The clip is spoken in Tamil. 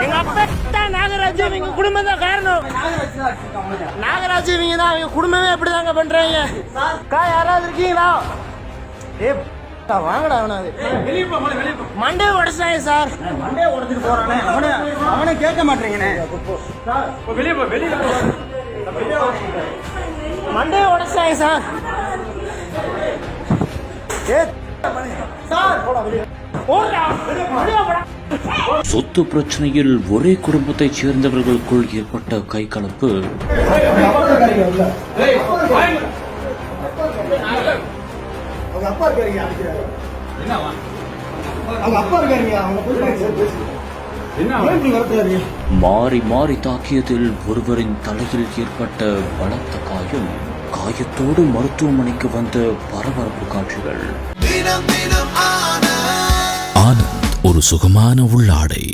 எங்க அப்பா தான் நாகராஜ், இவங்க குடும்பம் தான் காரணம். நாகராஜ் இவங்க தான், அவங்க குடும்பமே அப்படிதாங்க பண்றாங்க. யாராவது இருக்கீங்களா? வாங்கடா அவனாது மண்டே உடச்சாங்க சார். மண்டே உடச்சிட்டு போறானே, அவனை கேட்க மாட்டேங்கண்ணே. Monday உடச்சாங்க sir. சொத்து பிரச்சனையில் ஒரே குடும்பத்தைச் சேர்ந்தவர்களுக்குள் ஏற்பட்ட கைகலப்பு. மாறி மாறி தாக்கியதில் ஒருவரின் தலையில் ஏற்பட்ட பலத்த காயம். காயத்தோடு மருத்துவமனைக்கு வந்த பரபரப்பு காட்சிகள். ஆனந்த் ஒரு சுகமான உள்ளாடை.